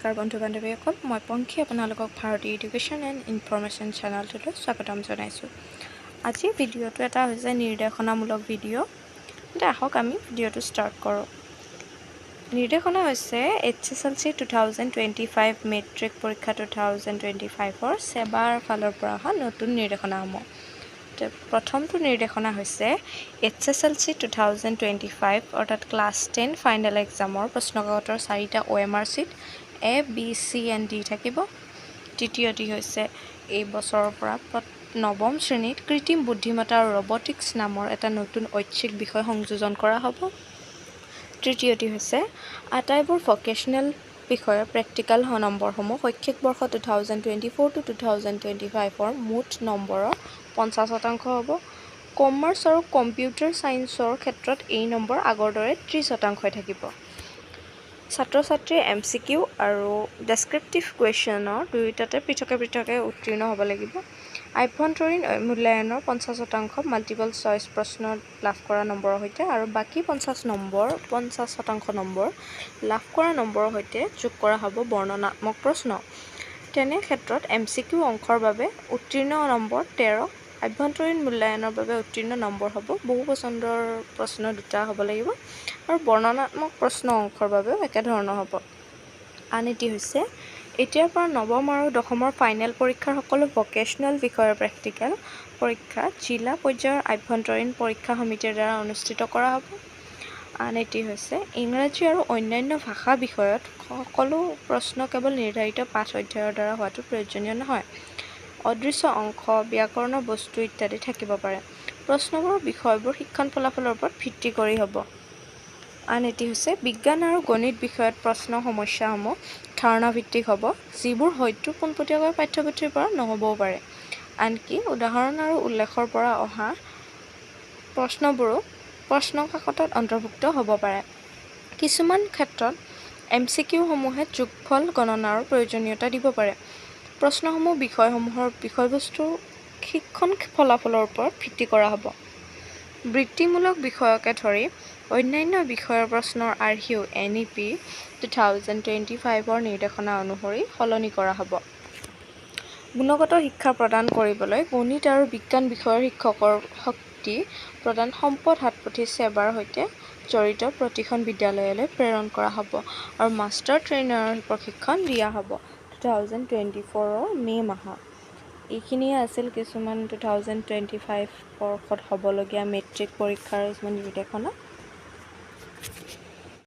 নমস্কাৰ বন্ধু বান্ধৱীসকল, মই পংখী আপোনালোকক ভাৰতী এডুকেশ্যন এণ্ড ইনফৰমেশ্যন চেনেলটোলৈ স্বাগতম জনাইছোঁ। আজি ভিডিঅ'টো এটা হৈছে নিৰ্দেশনামূলক ভিডিঅ'। আহক আমি ভিডিঅ'টো ষ্টাৰ্ট কৰোঁ। নিৰ্দেশনা হৈছে HSLC 2025 মেট্ৰিক পৰীক্ষা 2025ৰ সেৱাৰ ফালৰ পৰা অহা নতুন নিৰ্দেশনাসমূহ। প্ৰথমটো নিৰ্দেশনা হৈছে HSLC 2025 অৰ্থাৎ ক্লাছ 10 ফাইনেল এক্সামৰ প্ৰশ্নকাকতৰ 4টা OMR sheet A, B, C and D থাকিব। দ্বিতীয়টি হৈছে এই বছৰৰ পৰা নৱম শ্ৰেণীত কৃত্ৰিম বুদ্ধিমত্তা আৰু ৰবটিক্স নামৰ এটা নতুন ঐচ্ছিক বিষয় সংযোজন কৰা হ'ব। তৃতীয়টি হৈছে আটাইবোৰ ভকেশ্যনেল বিষয়ৰ প্ৰেক্টিকেল নম্বৰসমূহ শৈক্ষিক বৰ্ষ 2024 to 2025ৰ মুঠ নম্বৰৰ 50% হ'ব। কমাৰ্চ আৰু কম্পিউটাৰ ছায়েন্সৰ ক্ষেত্ৰত এই নম্বৰ আগৰ দৰে 30% থাকিব। ছাত্ৰ ছাত্ৰীয়ে MCQ আৰু ডেছক্ৰিপটিভ কুৱেশ্যনৰ দুয়োটাতে পৃথকে উত্তীৰ্ণ হ'ব লাগিব। আভ্যন্তৰীণ মূল্যায়নৰ 50% মাল্টিপল চইচ প্ৰশ্ন লাভ কৰা নম্বৰৰ সৈতে আৰু বাকী 50% নম্বৰ লাভ কৰা নম্বৰৰ সৈতে যোগ কৰা হ'ব বৰ্ণনাত্মক প্ৰশ্ন। তেনে ক্ষেত্ৰত MCQ অংশৰ বাবে উত্তীৰ্ণ নম্বৰ 13, আভ্যন্তৰীণ মূল্যায়নৰ বাবে উত্তীৰ্ণ নম্বৰ হ'ব বহু পচন্দৰ প্ৰশ্ন দুটা হ'ব লাগিব আৰু বৰ্ণনাত্মক প্ৰশ্ন অংশৰ বাবেও একেধৰণৰ হ'ব। আন এটি হৈছে এতিয়াৰ পৰা নৱম আৰু দশমৰ ফাইনেল পৰীক্ষাৰ সকলো ভকেশ্যনেল বিষয়ৰ প্ৰেক্টিকেল পৰীক্ষা জিলা পৰ্যায়ৰ আভ্যন্তৰীণ পৰীক্ষা সমিতিৰ দ্বাৰা অনুষ্ঠিত কৰা হ'ব। আন এটি হৈছে ইংৰাজী আৰু অন্যান্য ভাষা বিষয়ত সকলো প্ৰশ্ন কেৱল নিৰ্ধাৰিত পাঠ অধ্যায়ৰ দ্বাৰা হোৱাটো প্ৰয়োজনীয় নহয়। অদৃশ্য অংশ, ব্যাকৰণৰ বস্তু ইত্যাদি থাকিব পাৰে। প্ৰশ্নবোৰৰ বিষয়বোৰ শিক্ষণ ফলাফলৰ ওপৰত ভিত্তি কৰি হ'ব। আন এটি হৈছে বিজ্ঞান আৰু গণিত বিষয়ত প্ৰশ্ন সমস্যাসমূহ ধাৰণাভিত্তিক হ'ব, যিবোৰ হয়তো পোনপটীয়াকৈ পাঠ্যপুথিৰ পৰা নহ'বও পাৰে। আনকি উদাহৰণ আৰু উল্লেখৰ পৰা অহা প্ৰশ্নবোৰো প্ৰশ্ন কাকতত অন্তৰ্ভুক্ত হ'ব পাৰে। কিছুমান ক্ষেত্ৰত MCQ সমূহে যোগফল গণনাৰো প্ৰয়োজনীয়তা দিব পাৰে। প্ৰশ্নসমূহ বিষয়সমূহৰ বিষয়বস্তুৰ শিক্ষণ ফলাফলৰ ওপৰত ভিত্তি কৰা হ'ব। বৃত্তিমূলক বিষয়কে ধৰি অন্যান্য বিষয়ৰ প্ৰশ্নৰ আৰ্হিও NEP 2025ৰ নিৰ্দেশনা অনুসৰি সলনি কৰা হ'ব। গুণগত শিক্ষা প্ৰদান কৰিবলৈ গণিত আৰু বিজ্ঞান বিষয়ৰ শিক্ষকৰ শক্তি প্ৰদান সম্পদ হাতপুথি সেৱাৰ সৈতে জড়িত প্ৰতিখন বিদ্যালয়লৈ প্ৰেৰণ কৰা হ'ব আৰু মাষ্টাৰ ট্ৰেইনাৰৰ প্ৰশিক্ষণ দিয়া হ'ব 2024ৰ মে' মাহত। এইখিনিয়ে আছিল কিছুমান 2025 বৰ্ষত হ'বলগীয়া মেট্ৰিক পৰীক্ষাৰ কিছুমান নিৰ্দেশনা।